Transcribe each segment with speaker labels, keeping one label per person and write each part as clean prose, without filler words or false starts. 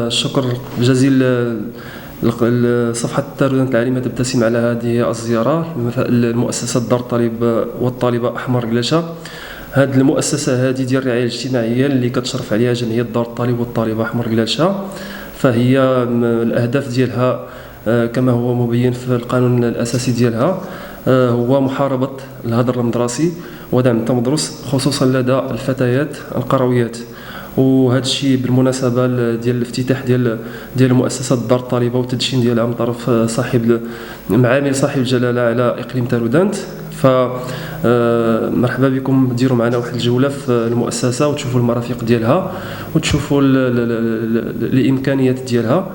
Speaker 1: الشكر الجزيل لصفحة الترددات العالمية تبتسم على هذه الزيارة لمؤسسة دار الطالب والطالبة أحمر قلاشة. هذه المؤسسة هذه ديال الرعاية الاجتماعية اللي كتشرف عليها جمعية دار الطالب والطالبة أحمر قلاشة، فهي الأهداف ديالها كما هو مبين في القانون الأساسي ديالها هو محاربة الهدر المدرسي ودعم التمدرس خصوصا لدى الفتيات القرويات. وهذا الشيء بالمناسبه ديال الافتتاح ديال مؤسسه دار الطالبه والتدشين ديالها من طرف صاحب معامل صاحب الجلاله على اقليم تارودانت. مرحبا بكم، ديروا معنا واحد الجوله في المؤسسه وتشوفوا المرافق ديالها وتشوفوا الامكانيات ديالها.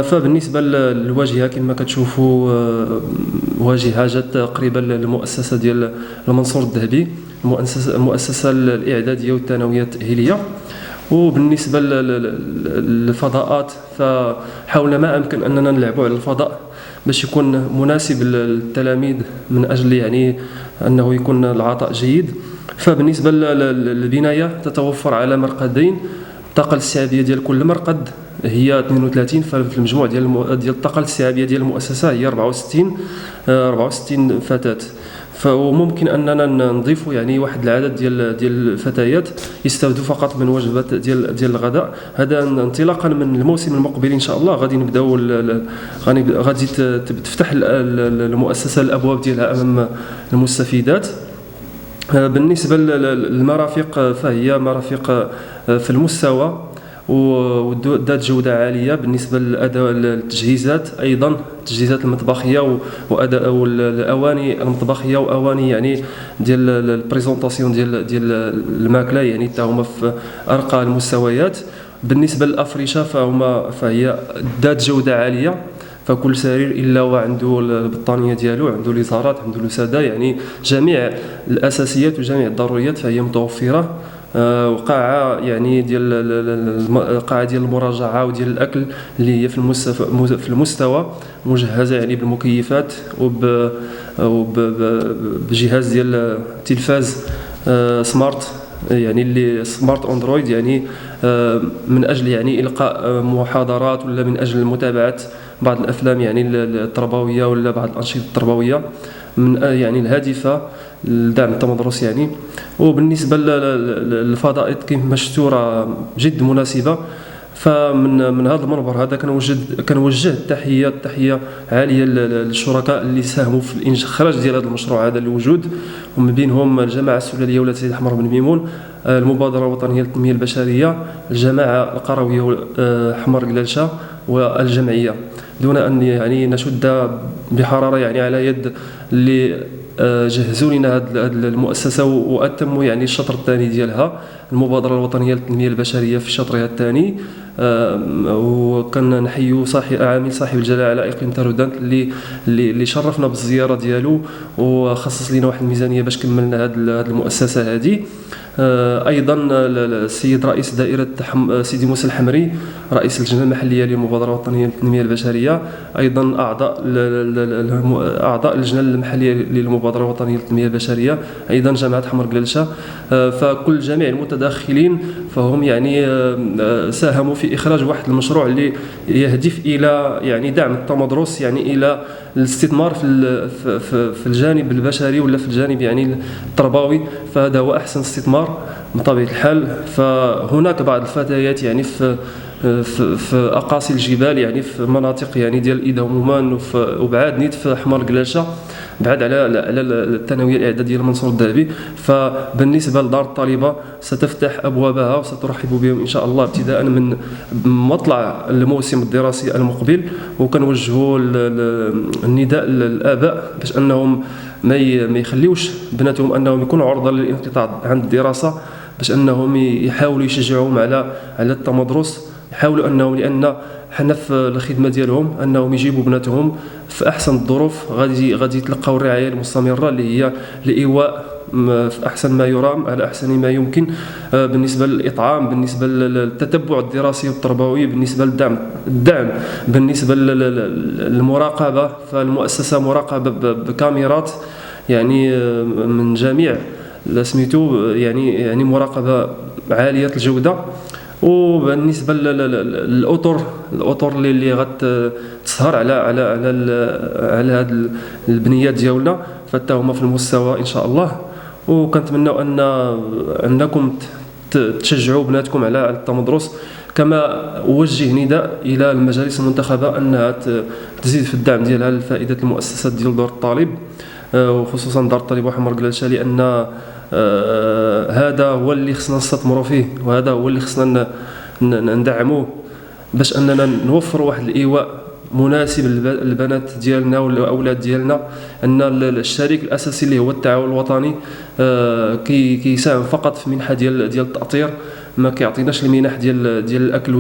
Speaker 1: فبالنسبه للواجهه كما كتشوفوا واجهه جات قريبه للمؤسسه ديال المنصور الذهبي، المؤسسه الاعداديه والثانويه التاهيليه. وبالنسبه للفضاءات فحاولنا ما امكن اننا نلعبوا على الفضاء باش يكون مناسب للتلاميذ من اجل يعني انه يكون العطاء جيد. فبالنسبه للبنايه تتوفر على مرقدين، الطاقه الاستيعابيه ديال كل مرقد هي 32، ففي المجموع ديال الطاقه الاستيعابيه ديال المؤسسه هي 64 فتاه. فممكن اننا نضيفوا يعني واحد العدد ديال الفتيات يستافدوا فقط من وجبات ديال الغداء. هذا انطلاقا من الموسم المقبل ان شاء الله غادي نبداو غادي تفتح المؤسسه الابواب ديالها امام المستفيدات. بالنسبه للمرافق فهي مرافق في المستوى وذات جودة عالية. بالنسبة للتجهيزات أيضا التجهيزات المطبخية والأواني المطبخية وأواني يعني ديال البريزونطاسيون ديال الماكلة يعني هما في أرقى المستويات. بالنسبة للأفرشة فهي ذات جودة عالية، فكل سرير الا وعنده البطانيه ديالو، عنده اليسارات، عنده الوساده، يعني جميع الاساسيات وجميع الضروريات فهي متوفره. وقاعه يعني قاعه ديال المراجعه وديال الاكل اللي هي في المستوى مجهزه يعني بالمكيفات وبجهاز ديال التلفاز سمارت، يعني اللي سمارت اندرويد، يعني من اجل يعني القاء محاضرات ولا من اجل متابعه بعض الافلام يعني التربويه ولا بعض الانشطه التربويه من يعني الهادفه لدعم التمدرس يعني. وبالنسبه للفضائيات كما شفتوا راه جد مناسبه. فمن هذا المنبر هذا كنوجه تحيه عاليه للشركاء اللي ساهموا في اخراج ديال هذا المشروع هذا للوجود، ومن بينهم الجماعه السلاليه ولاد سيد احمر بن ميمون، المبادره الوطنيه للتنميه البشريه، الجماعه القرويه حمر قلالشه، والجمعيه، دون ان يعني نشد بحراره يعني على يد اللي جهزوا لنا هذه المؤسسه واتموا يعني الشطر الثاني ديالها، المبادره الوطنيه للتنميه البشريه في شطرها الثاني. وكان نحيو عامل صاحب الجلاله على اقليم تارودانت اللي شرفنا بالزياره ديالو وخصص لنا واحد الميزانيه باش كملنا هذه المؤسسه هذه. ايضا السيد رئيس دائره سيدي موسى الحمري، رئيس اللجنه المحليه للمبادره الوطنيه للتنميه البشريه، ايضا اعضاء اللجنه المحليه للمبادره الوطنيه للتنميه البشريه، ايضا جامعه حمر قلالشه. فكل جميع المتداخلين فهم يعني ساهموا في اخراج واحد المشروع اللي يهدف الى يعني دعم التمدرس، يعني الى الاستثمار في الجانب البشري ولا في الجانب يعني التربوي، فهذا هو احسن استثمار بطبيعه الحال. فهناك بعض الفتيات يعني في اقاصي الجبال، يعني في مناطق يعني ديال إيدهومان وبعاد نيت في حمر قلالشه، بعد على الثانويه الاعداديه ديال المنصور الذهبي. فبالنسبه لدار الطالبه ستفتح ابوابها وسترحب بهم ان شاء الله ابتداء من مطلع الموسم الدراسي المقبل. وكنوجهوا النداء للاباء باش انهم ما يخليوش بناتهم انهم يكونوا عرضه للانقطاع عن الدراسه، باش انهم يحاولوا يشجعوهم على التمدرس، يحاولوا انهم لان حنا في الخدمه ديالهم انهم يجيبوا بناتهم في احسن الظروف، غادي يتلقاو الرعايه المستمره اللي هي لايواء في احسن ما يرام على احسن ما يمكن، بالنسبه للاطعام، بالنسبه للتتبع الدراسي والتربوي، بالنسبه للدعم بالنسبه للمراقبه، فالمؤسسه مراقبه بكاميرات يعني من جميع سميتو يعني مراقبه عاليه الجوده. وبالنسبه الاطر اللي غتسهر على هاد البنيات ديالنا فحتى هما في المستوى ان شاء الله. وكنتمنوا انكم تشجعوا بناتكم على التمدرس. كما اوجه نداء الى المجالس المنتخبه انها تزيد في الدعم ديالها لفائده المؤسسات ديال دار الطالب، وخصوصا دار الطالب وحمر قلالشه، لان هذا هو اللي خصنا نستثمروا فيه، وهذا هو اللي خصنا ندعموه باش اننا نوفروا واحد الايواء مناسب للبنات ديالنا والاولاد ديالنا. ان الشريك الاساسي اللي هو التعاون الوطني كيساهم فقط في منحه ديال التاطير، ما كيعطيناش المنح ديال الاكل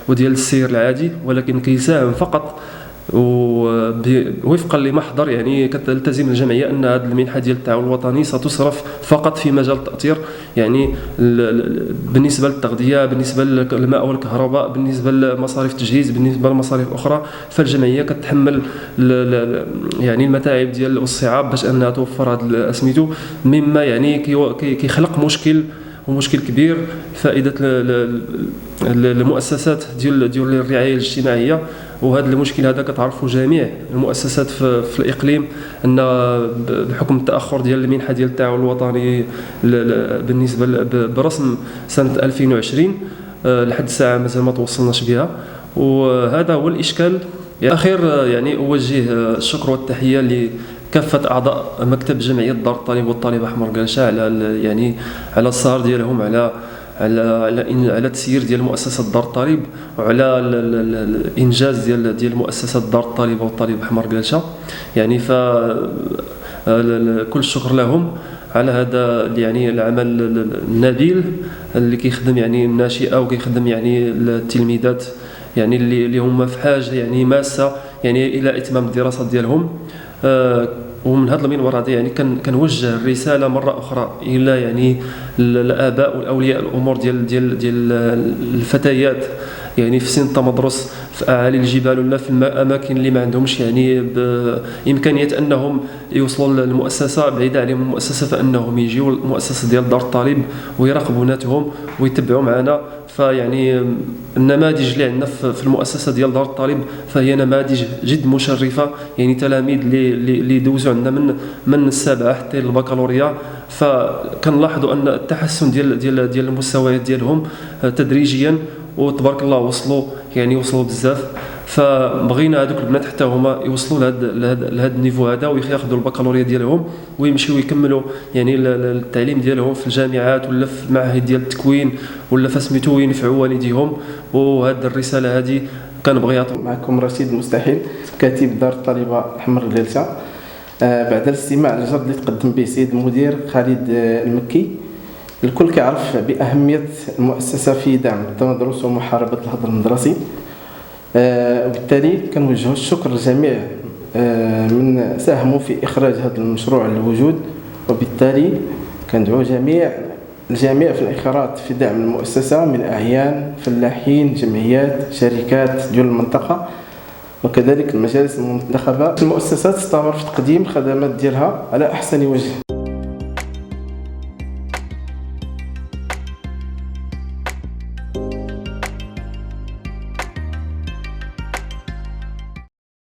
Speaker 1: وديال السير العادي، ولكن كيساهم فقط ووفقا لمحضر يعني كتلتزم الجمعيه ان هذه المنحه ديال التعاون الوطني ستصرف فقط في مجال التاطير، يعني بالنسبه للتغذيه، بالنسبه للماء والكهرباء، بالنسبه لمصاريف التجهيز، بالنسبه لمصاريف اخرى. فالجمعيه كتحمل يعني المتاعب ديال والصعاب باش انها توفر هذا سميتو، مما يعني كيخلق مشكل كبير فائده المؤسسات ديال الرعايه الاجتماعيه. وهذا المشكل هذا كتعرفوا جميع المؤسسات في الاقليم، ان بحكم التاخر ديال المنحه ديال التعاون الوطني بالنسبه برسم سنه 2020 لحد الساعه مازال ما توصلناش بها، وهذا هو الاشكال. اخير يعني اوجه الشكر والتحيه لكافه اعضاء مكتب جمعيه دار الطالب والطالبه حمر قلالشه على السهر ديالهم على التسيير ديال مؤسسه دار الطالب، وعلى الانجاز ديال مؤسسه دار الطالب والطالب حمر قلالشه. يعني كل الشكر لهم على هذا يعني العمل النبيل اللي كيخدم يعني الناشئه وكيخدم يعني التلميذات، يعني اللي هما في حاجه يعني ماسه يعني الى اتمام الدراسات ديالهم. ومن هذا المنبر هذا يعني كنوجه الرساله مره اخرى الى يعني الاباء والاولياء الامور ديال الفتيات يعني في سن التمدرس في اعالي الجبال ولا في الاماكن اللي ما عندهمش يعني بامكانيه انهم يوصلوا للمؤسسه بعيده عليهم المؤسسه، فانهم يجيوا المؤسسه ديال دار الطالب ويراقبوا بناتهم ويتبعوا معنا. فيعني النماذج اللي عندنا في المؤسسه ديال دار الطالب فهي نماذج جد مشرفه، يعني تلاميذ اللي دوزوا عندنا من السابعه حتى البكالوريا. فكنلاحظوا ان التحسن ديال المستويات ديالهم تدريجيا، وتبارك الله وصلوا بزاف. فبغينا هذوك البنات حتى هما يوصلوا لهذا النيفو هذا وياخذوا البكالوريا ديالهم ويمشيو يكملوا يعني التعليم ديالهم في الجامعات ولا في المعاهد ديال التكوين ولا فسميتو ينفعوا والديهم. وهذه الرساله هذه كنبغي
Speaker 2: معكم رشيد مستحيل كاتب دار الطالبه حمر قلالشه. بعد الاستماع للجرد اللي تقدم به السيد المدير خالد المكي، الكل كيعرف باهميه المؤسسه في دعم التمدرس ومحاربه الهدر المدرسي، وبالتالي كنوجهوا الشكر للجميع من ساهموا في اخراج هذا المشروع للوجود. وبالتالي كندعو الجميع في الانخراط في دعم المؤسسه من اعيان، فلاحين، جمعيات، شركات ديال المنطقه، وكذلك المجالس المنتخبه. المؤسسات تستمر في تقديم الخدمات ديالها على احسن وجه.